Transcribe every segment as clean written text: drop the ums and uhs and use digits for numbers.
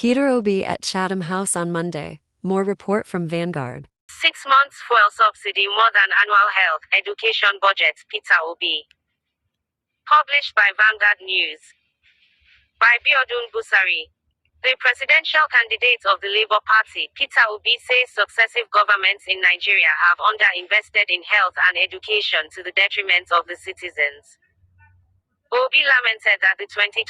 Peter Obi at Chatham House on Monday. More report from Vanguard. 6 months fuel subsidy more than annual health, education budget, Peter Obi. Published by Vanguard News. By Biodun Busari. The presidential candidate of the Labour Party, Peter Obi, says successive governments in Nigeria have underinvested in health and education to the detriment of the citizens. Obi lamented that the 2023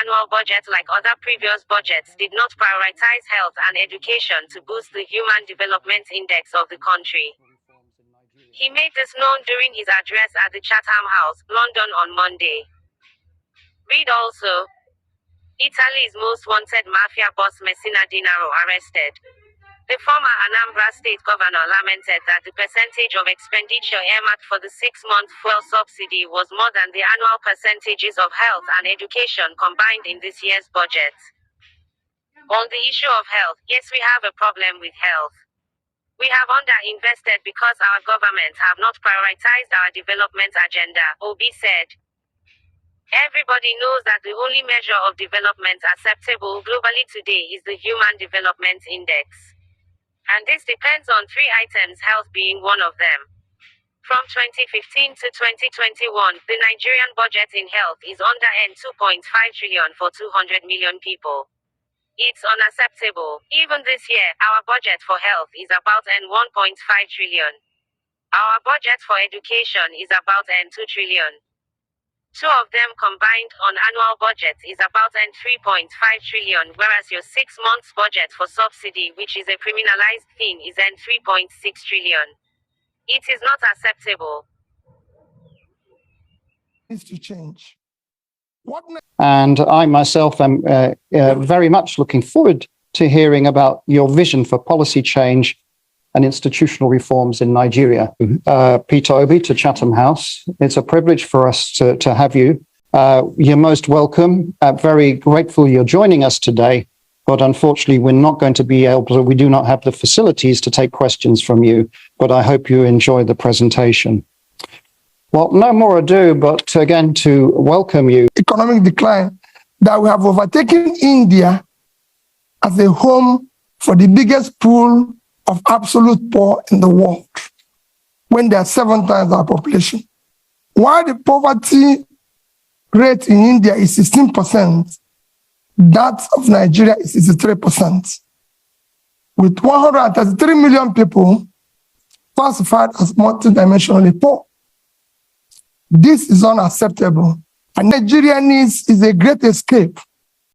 annual budget, like other previous budgets, did not prioritize health and education to boost the Human Development Index of the country. He made this known during his address at the Chatham House, London on Monday. Read also: Italy's most wanted mafia boss Messina Denaro arrested. The former Anambra State governor lamented that the percentage of expenditure earmarked for the 6-month fuel subsidy was more than the annual percentages of health and education combined in this year's budget. On the issue of health, yes, we have a problem with health. We have underinvested because our government have not prioritized our development agenda, Obi said. Everybody knows that the only measure of development acceptable globally today is the Human Development Index. And this depends on 3 items, health being one of them. From 2015 to 2021, the Nigerian budget in health is under N2.5 trillion for 200 million people. It's unacceptable. Even this year, our budget for health is about N1.5 trillion. Our budget for education is about N2 trillion. 2 of them combined on annual budget is about N3.5 trillion, whereas your 6 months budget for subsidy, which is a criminalized thing, is N3.6 trillion. It is not acceptable. Needs to change. And I myself am very much looking forward to hearing about your vision for policy change and institutional reforms in Nigeria. Peter Obi to Chatham House. It's a privilege for us to have you. You're most welcome. Very grateful you're joining us today, but unfortunately we're not going to be able to, we do not have the facilities to take questions from you, but I hope you enjoy the presentation. Well, no more ado, but again to welcome you. Economic decline, that we have overtaken India as a home for the biggest pool of absolute poor in the world, when they are 7 times our population. While the poverty rate in India is 16%, that of Nigeria is 63%, with 133 million people classified as multidimensionally poor. This is unacceptable, and Nigeria needs is a great escape